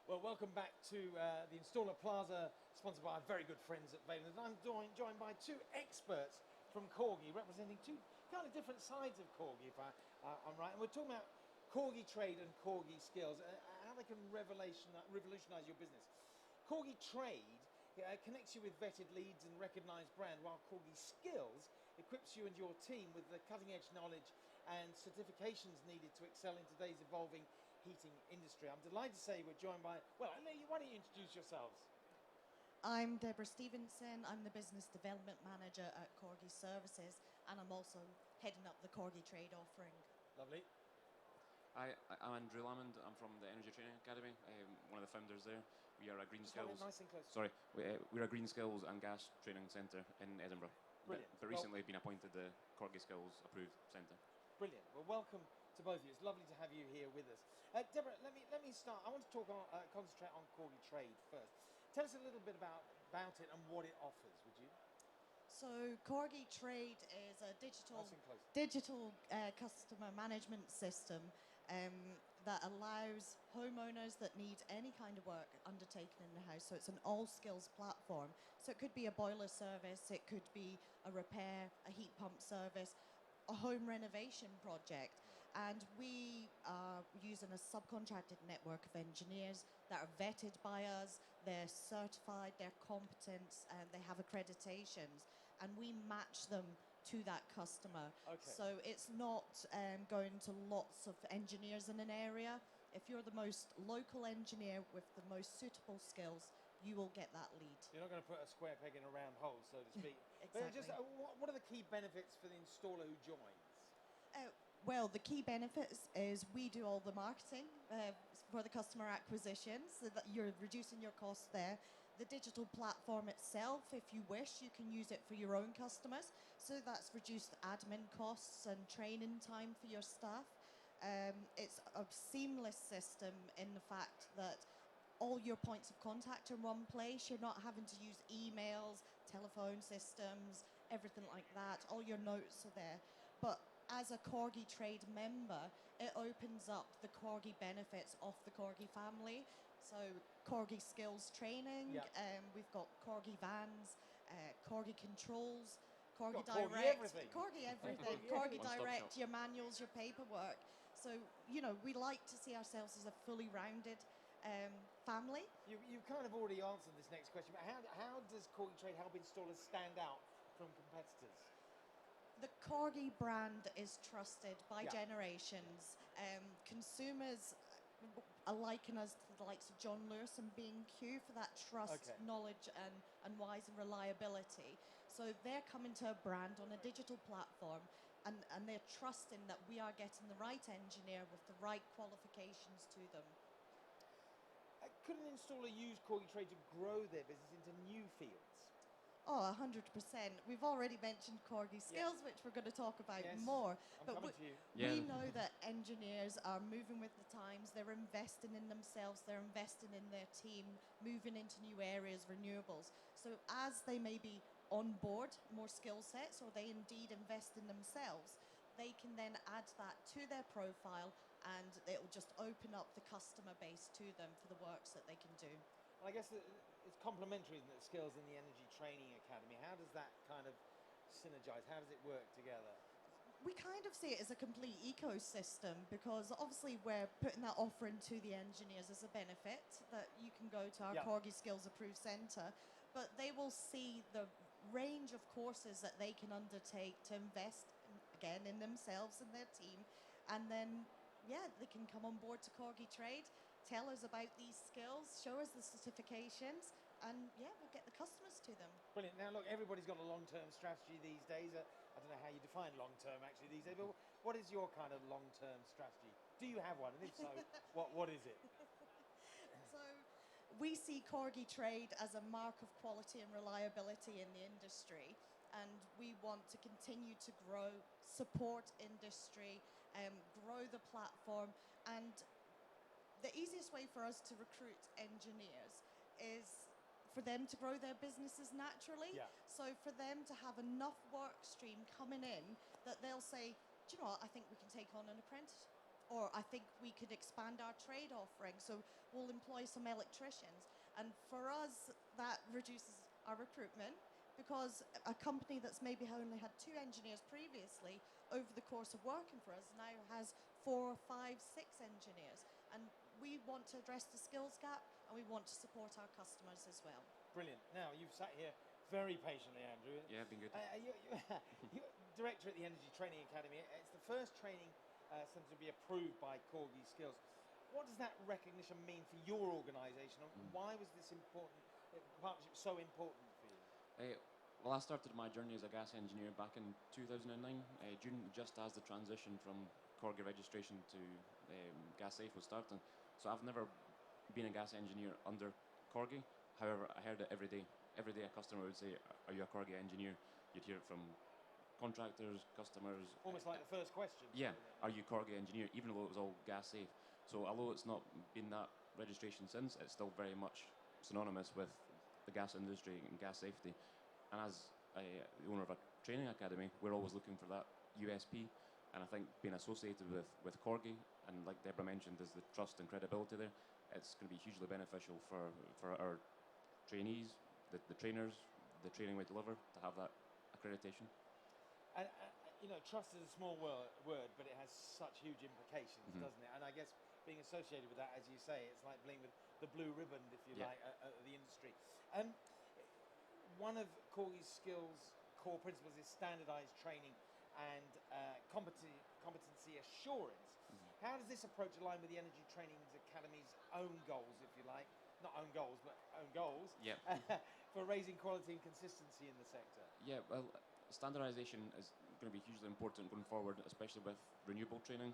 Well, welcome back to the Installer Plaza, sponsored by our very good friends at Valence. I'm joined by two experts from CORGI, representing two kind of different sides of CORGI, if I'm right. And we're talking about CORGI Trade and CORGI Skills, how they can revolutionise your business. CORGI Trade connects you with vetted leads and recognised brand, while CORGI Skills equips you and your team with the cutting-edge knowledge and certifications needed to excel in today's evolving heating industry. I'm delighted to say we're joined by, well, why don't you introduce yourselves? I'm Deborah Stevenson. I'm the Business Development Manager at CORGI Services, and I'm also heading up the CORGI Trade offering. Lovely. I'm Andrew Lamond. I'm from the Energy Training Academy. I'm one of the founders there. We are a green skills. Nice and close. Sorry, we're a green skills and gas training centre in Edinburgh. Brilliant. But recently been appointed the CORGI Skills approved centre. Brilliant. Well, welcome to both of you. It's lovely to have you here with us. Deborah, let me start. I want to concentrate on CORGI Trade first. Tell us a little bit about it and what it offers, would you? So CORGI Trade is a digital customer management system that allows homeowners that need any kind of work undertaken in the house. So it's an all-skills platform. So it could be a boiler service, it could be a repair, a heat pump service, a home renovation project, and we are using a subcontracted network of engineers that are vetted by us. They're certified, they're competent, and they have accreditations, and we match them to that customer. Okay. So it's not going to lots of engineers in an area. If you're the most local engineer with the most suitable skills, you will get that lead. You're not going to put a square peg in a round hole, so to speak. Exactly. But just, what are the key benefits for the installer who joins? Well, the key benefits is we do all the marketing for the customer acquisition, so that you're reducing your costs there. The digital platform itself, if you wish, you can use it for your own customers. So that's reduced admin costs and training time for your staff. It's a seamless system in the fact that all your points of contact are in one place. You're not having to use emails, telephone systems, everything like that. All your notes are there. But as a CORGI Trade member, it opens up the CORGI benefits of the CORGI family. So CORGI Skills training, we've got CORGI vans, CORGI controls, CORGI Direct, CORGI everything, CORGI Direct, your manuals, your paperwork. So, you know, we like to see ourselves as a fully rounded family. You kind of already answered this next question, but how does CORGI Trade help installers stand out from competitors? The CORGI brand is trusted by generations. Consumers are liking us to the likes of John Lewis and B&Q for that trust, knowledge and wise and reliability. So they're coming to a brand on a digital platform, and they're trusting that we are getting the right engineer with the right qualifications to them. Could an installer use CORGI Trade to grow their business into new fields? Oh, 100%. We've already mentioned CORGI Skills, which we're going to talk about more. But we know that engineers are moving with the times. They're investing in themselves. They're investing in their team, moving into new areas, renewables. So as they maybe onboard more skill sets, or they indeed invest in themselves, they can then add that to their profile, and it will just open up the customer base to them for the works that they can do. Well, I guess it's complementary, isn't it, skills in the Energy Training Academy? How does that kind of synergize? How does it work together? We kind of see it as a complete ecosystem, because obviously we're putting that offering to the engineers as a benefit, that you can go to our CORGI Skills Approved Centre, but they will see the range of courses that they can undertake to invest, again, in themselves and their team, and then, they can come on board to CORGI Trade, tell us about these skills, show us the certifications, and we'll get the customers to them. Brilliant. Now look, everybody's got a long-term strategy these days. I don't know how you define long-term actually these days, but what is your kind of long-term strategy? Do you have one? And if so, what is it? So we see CORGI Trade as a mark of quality and reliability in the industry, and we want to continue to grow, support industry, grow the platform, and the easiest way for us to recruit engineers is for them to grow their businesses naturally. So for them to have enough work stream coming in that they'll say, do you know what, I think we can take on an apprentice. Or I think we could expand our trade offering, so we'll employ some electricians. And for us, that reduces our recruitment, because a company that's maybe only had 2 engineers previously, over the course of working for us, now has 4, 5, 6 engineers. And we want to address the skills gap, and we want to support our customers as well. Brilliant. Now, you've sat here very patiently, Andrew. Yeah, been good. You're director at the Energy Training Academy. It's the first training centre to be approved by CORGI Skills. What does that recognition mean for your organisation, and why was this partnership so important for you? Well, I started my journey as a gas engineer back in 2009, June, just as the transition from CORGI registration to Gas Safe was starting. So I've never been a gas engineer under CORGI. However, I heard it every day. Every day a customer would say, "Are you a CORGI engineer?" You'd hear it from contractors, customers. Almost like the first question. Yeah, "Are you CORGI engineer?" Even though it was all Gas Safe. So although it's not been that registration since, it's still very much synonymous with the gas industry and gas safety. And as the owner of a training academy, we're always looking for that USP. And I think being associated with CORGI, and like Deborah mentioned, is the trust and credibility there, it's going to be hugely beneficial for our trainees, the trainers, the training we deliver, to have that accreditation. And trust is a small word, but it has such huge implications, doesn't it? And I guess being associated with that, as you say, it's like being with the blue ribbon, if you like, of the industry. One of CORGI Skills' core principles is standardised training and competency assurance. How does this approach align with the Energy Training Academy's own goals, if you like? Not own goals, but own goals. Yeah. For raising quality and consistency in the sector? Yeah, well, standardisation is going to be hugely important going forward, especially with renewable training.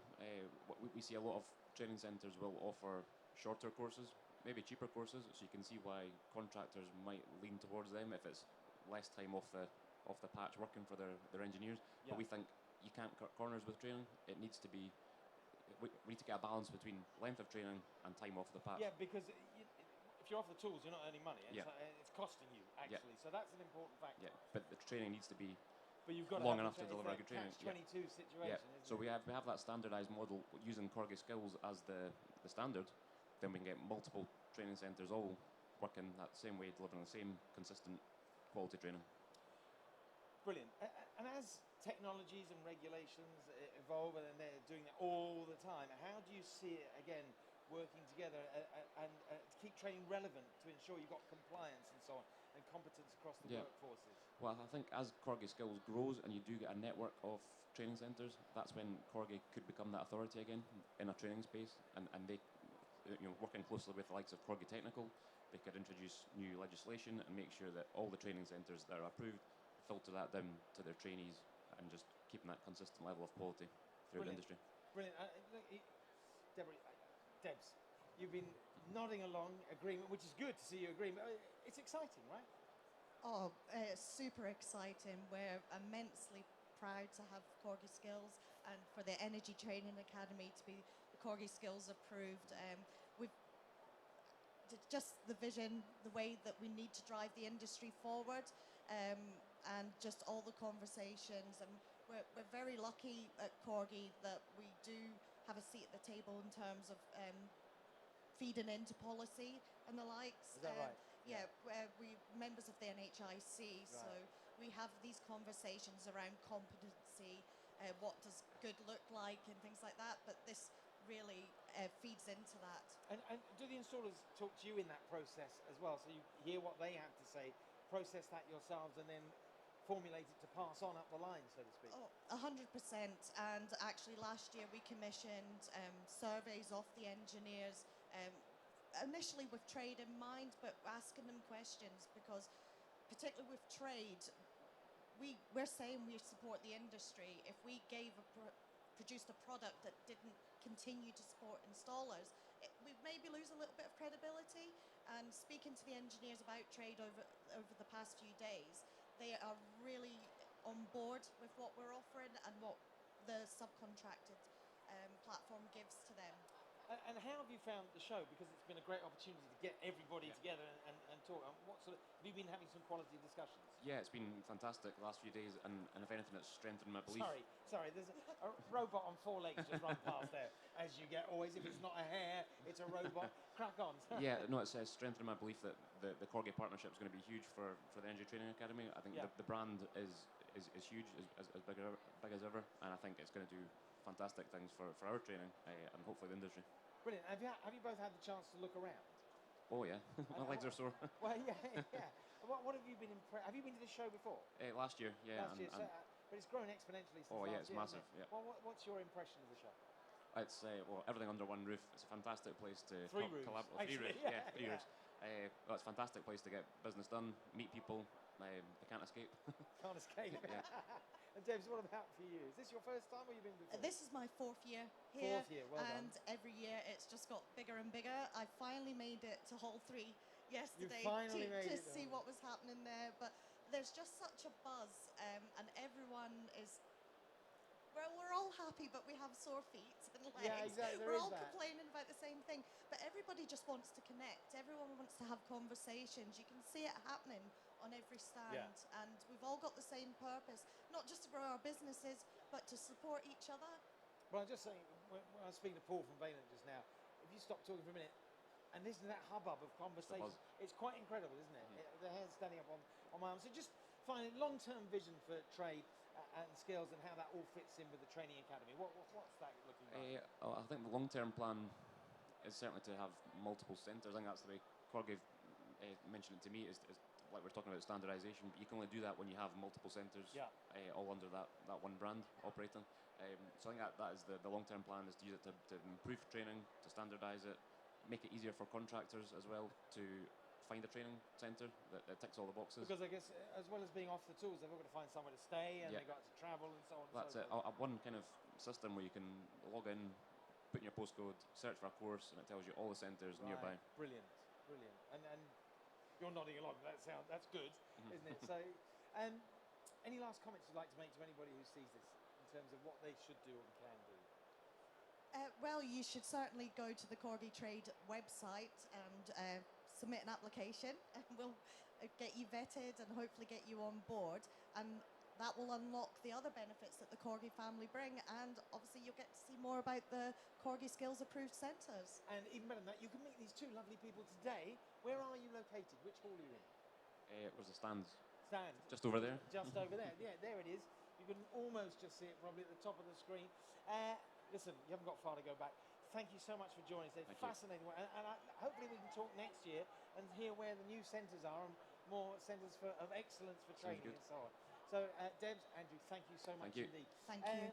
We see a lot of training centres will offer shorter courses, maybe cheaper courses, so you can see why contractors might lean towards them if it's less time off the patch working for their engineers. Yeah. But we think you can't cut corners with training. It needs to be, we need to get a balance between length of training and time off the patch. Yeah, because if you're off the tools, you're not earning money. And Yeah. it's costing you, actually. So that's an important factor. Yeah, but the training needs to be But you've got long to enough to deliver a good training. catch-22 situation, isn't So it? we have that standardised model using CORGI Skills as the standard. Then we can get multiple training centres all working that same way, delivering the same consistent quality training. Brilliant. And as technologies and regulations evolve, and they're doing that all the time, how do you see it, again, working together and to keep training relevant to ensure you've got compliance and so on, and competence across the workforces? Well, I think as CORGI Skills grows and you do get a network of training centres, that's when CORGI could become that authority again in a training space, and they, working closely with the likes of CORGI Technical, they could introduce new legislation and make sure that all the training centres that are approved filter that down to their trainees, and just keeping that consistent level of quality through the industry. Brilliant. Deborah, Debs, you've been nodding along, agreement, which is good to see you agreeing. It's exciting, right? Oh, super exciting. We're immensely proud to have CORGI Skills, and for the Energy Training Academy to be the CORGI Skills approved. We've just the vision, the way that we need to drive the industry forward, and just all the conversations. And we're very lucky at CORGI that we do have a seat at the table in terms of feeding into policy and the likes. Is that right? Yeah, we're members of the NHIC, so we have these conversations around competency, what does good look like and things like that, but this really feeds into that. And do the installers talk to you in that process as well? So you hear what they have to say, process that yourselves, and then formulate it to pass on up the line, so to speak? Oh, 100%. And actually last year we commissioned surveys off the engineers, initially with trade in mind, but asking them questions, because particularly with trade, we're saying we support the industry. If we produced a product that didn't continue to support installers, we'd maybe lose a little bit of credibility. And speaking to the engineers about trade over the past few days, they are really on board with what we're offering and what the subcontracted platform gives to them. And how have you found the show? Because it's been a great opportunity to get everybody together and talk. What sort of, have you been having some quality discussions? Yeah, it's been fantastic the last few days, and if anything, it's strengthened my belief. Sorry, there's a robot on 4 legs just run past there, as you get always. If it's not a hare, it's a robot. Crack on. Yeah, no, it's strengthening my belief that the CORGI partnership is going to be huge for the Energy Training Academy. I think the brand is huge, as big as ever, and I think it's going to do fantastic things for our training and hopefully the industry. Brilliant. Have you both had the chance to look around? Oh yeah, my legs are sore. Well, yeah. What have you been impressed? Have you been to this show before? Last year, yeah. Last year, but it's grown exponentially since oh yeah, last it's year, massive. Isn't it? Yeah. Well, what's your impression of the show? It's everything under one roof. It's a fantastic place to Three rooms. Three roofs. Yeah, three Yeah. roofs. Well, it's a fantastic place to get business done, meet people. They can't escape. Can't escape. Yeah. And James, what about for you? Is this your first time, or you've been before? This is my 4th year here. 4th year, well and done. every year it's just got bigger and bigger. I finally made it to Hall 3 yesterday finally made to it, see what was happening there. But there's just such a buzz, and everyone is. Well, we're all happy, but we have sore feet and legs. Yeah, exactly. We're There all is that. complaining about the same thing, but everybody just wants to connect. Everyone wants to have conversations. You can see it happening on every stand, and we've all got the same purpose, not just to grow our businesses, but to support each other. Well, I'm just saying, when I was speaking to Paul from Valent just now, if you stop talking for a minute and listen to that hubbub of conversation, it's quite incredible, isn't it? The hair's standing up on my arm. So just finding long-term vision for trade and skills and how that all fits in with the training academy. What's that looking like? I think the long-term plan is certainly to have multiple centres. I think that's the way CORGI mentioned it to me, is like we're talking about standardisation, but you can only do that when you have multiple centres all under that one brand operating. So I think that is the long-term plan, is to use it to improve training, to standardise it, make it easier for contractors as well to find a training centre that ticks all the boxes. Because I guess as well as being off the tools, they've all got to find somewhere to stay, and they've got to travel and so on. That's it. One kind of system where you can log in, put in your postcode, search for a course, and it tells you all the centres nearby. Brilliant. And you're nodding along. That's good, isn't it? So, any last comments you'd like to make to anybody who sees this in terms of what they should do and can do? Well, you should certainly go to the CORGI Trade website and submit an application, and we'll get you vetted and hopefully get you on board. And that will unlock the other benefits that the CORGI family bring, and obviously you'll get to see more about the CORGI Skills approved centres. And even better than that, you can meet these two lovely people today. Where are you located? Which hall are you in? Where's the stands? Stand. Just over there? Just over there. Yeah, there it is. You can almost just see it probably at the top of the screen. Listen, you haven't got far to go back. Thank you so much for joining us. It's fascinating. And hopefully we can talk next year and hear where the new centres are and more centres of excellence for training and so on. So, Debs, Andrew, thank you so much indeed. Thank you.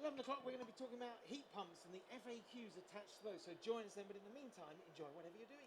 11 o'clock, we're going to be talking about heat pumps and the FAQs attached to those. So join us then, but in the meantime, enjoy whatever you're doing.